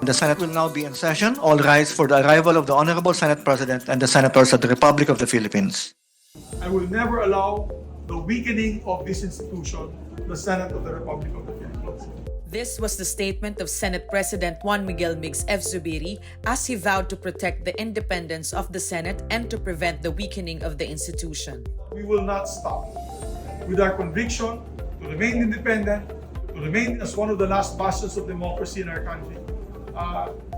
The Senate will now be in session. All rise for the arrival of the Honorable Senate President and the Senators of the Republic of the Philippines. I will never allow the weakening of this institution, the Senate of the Republic of the Philippines. This was the statement of Senate President Juan Miguel Migz F. Zubiri as he vowed to protect the independence of the Senate and to prevent the weakening of the institution. We will not stop with our conviction to remain independent, to remain as one of the last bastions of democracy in our country.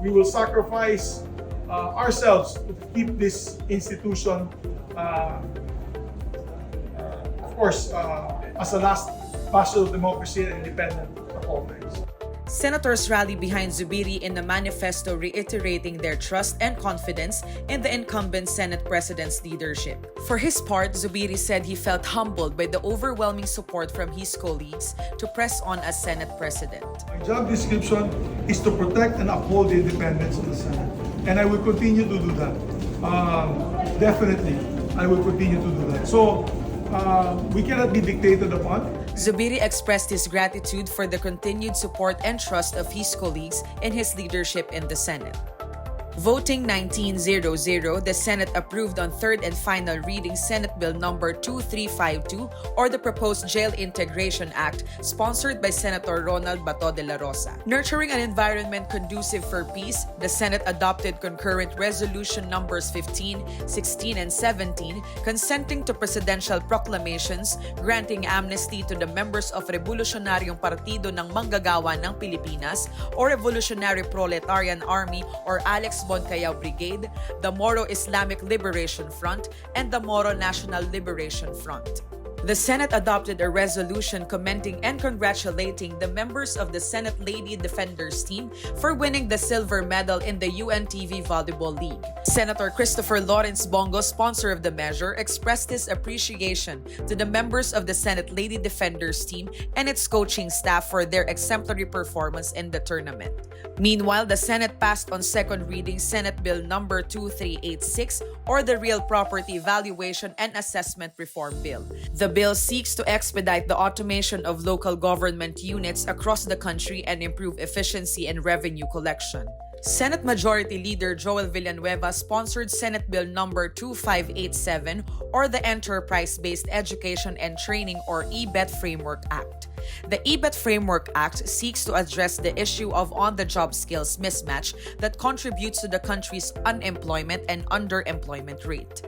We will sacrifice ourselves to keep this institution, of course, as a last bastion of democracy and independent at all times. Senators rallied behind Zubiri in the manifesto reiterating their trust and confidence in the incumbent Senate President's leadership. For his part, Zubiri said he felt humbled by the overwhelming support from his colleagues to press on as Senate President. My job description is to protect and uphold the independence of the Senate. And I will continue to do that. Definitely, I will continue to do that. So, we cannot be dictated upon. Zubiri expressed his gratitude for the continued support and trust of his colleagues in his leadership in the Senate. Voting 19-0-0, the Senate approved on third and final reading Senate Bill number 2352 or the proposed Jail Integration Act sponsored by Senator Ronald Bato de la Rosa. Nurturing an environment conducive for peace, the Senate adopted Concurrent Resolution Numbers 15, 16, and 17 consenting to presidential proclamations granting amnesty to the members of Rebolusyonaryong Partido ng Manggagawa ng Pilipinas or Revolutionary Proletarian Army or Boncayao Brigade, the Moro Islamic Liberation Front, and the Moro National Liberation Front. The Senate adopted a resolution commending and congratulating the members of the Senate Lady Defenders team for winning the silver medal in the UNTV Volleyball League. Senator Christopher Lawrence Bongo, sponsor of the measure, expressed his appreciation to the members of the Senate Lady Defenders team and its coaching staff for their exemplary performance in the tournament. Meanwhile, the Senate passed on second reading Senate Bill number 2386 or the Real Property Valuation and Assessment Reform Bill. The bill seeks to expedite the automation of local government units across the country and improve efficiency and revenue collection. Senate Majority Leader Joel Villanueva sponsored Senate Bill number 2587 or the Enterprise-Based Education and Training or EBET Framework Act. The EBET Framework Act seeks to address the issue of on-the-job skills mismatch that contributes to the country's unemployment and underemployment rate.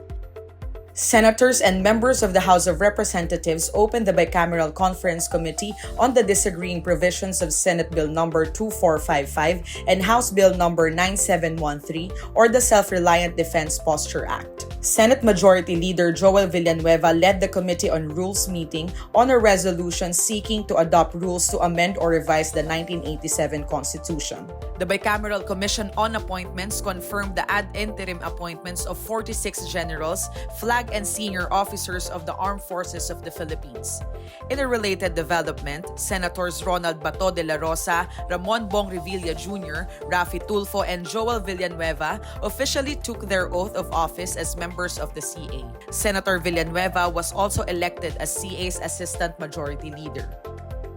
Senators and members of the House of Representatives opened the Bicameral Conference Committee on the disagreeing provisions of Senate Bill number 2455 and House Bill number 9713 or the Self-Reliant Defense Posture Act. Senate Majority Leader Joel Villanueva led the Committee on Rules meeting on a resolution seeking to adopt rules to amend or revise the 1987 Constitution. The Bicameral Commission on Appointments confirmed the ad interim appointments of 46 generals, flag and senior officers of the Armed Forces of the Philippines. In a related development, Senators Ronald Bato de la Rosa, Ramon Bong Revilla Jr., Rafi Tulfo, and Joel Villanueva officially took their oath of office as members of the CA. Senator Villanueva was also elected as CA's Assistant Majority Leader.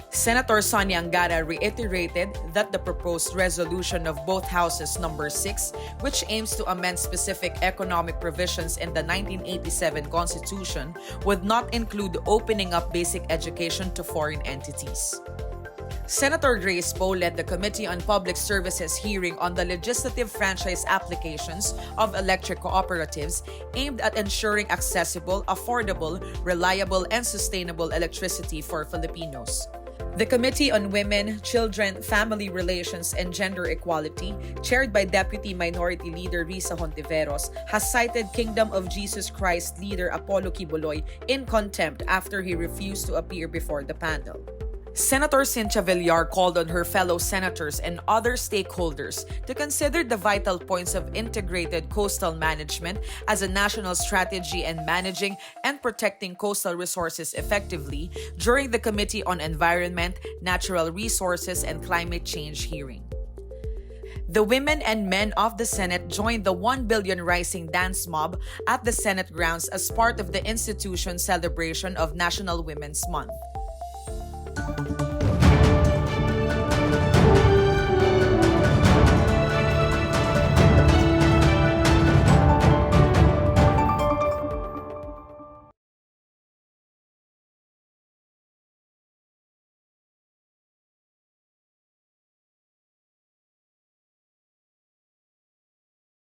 Senator Sonia Angara reiterated that the proposed resolution of both houses number 6, which aims to amend specific economic provisions in the 1987 Constitution, would not include opening up basic education to foreign entities. Senator Grace Poe led the Committee on Public Services hearing on the legislative franchise applications of electric cooperatives aimed at ensuring accessible, affordable, reliable, and sustainable electricity for Filipinos. The Committee on Women, Children, Family Relations, and Gender Equality, chaired by Deputy Minority Leader Risa Hontiveros, has cited Kingdom of Jesus Christ leader Apollo Quiboloy in contempt after he refused to appear before the panel. Senator Cynthia Villar called on her fellow senators and other stakeholders to consider the vital points of integrated coastal management as a national strategy in managing and protecting coastal resources effectively during the Committee on Environment, Natural Resources, and Climate Change hearing. The women and men of the Senate joined the 1 Billion Rising Dance Mob at the Senate grounds as part of the institution's celebration of National Women's Month.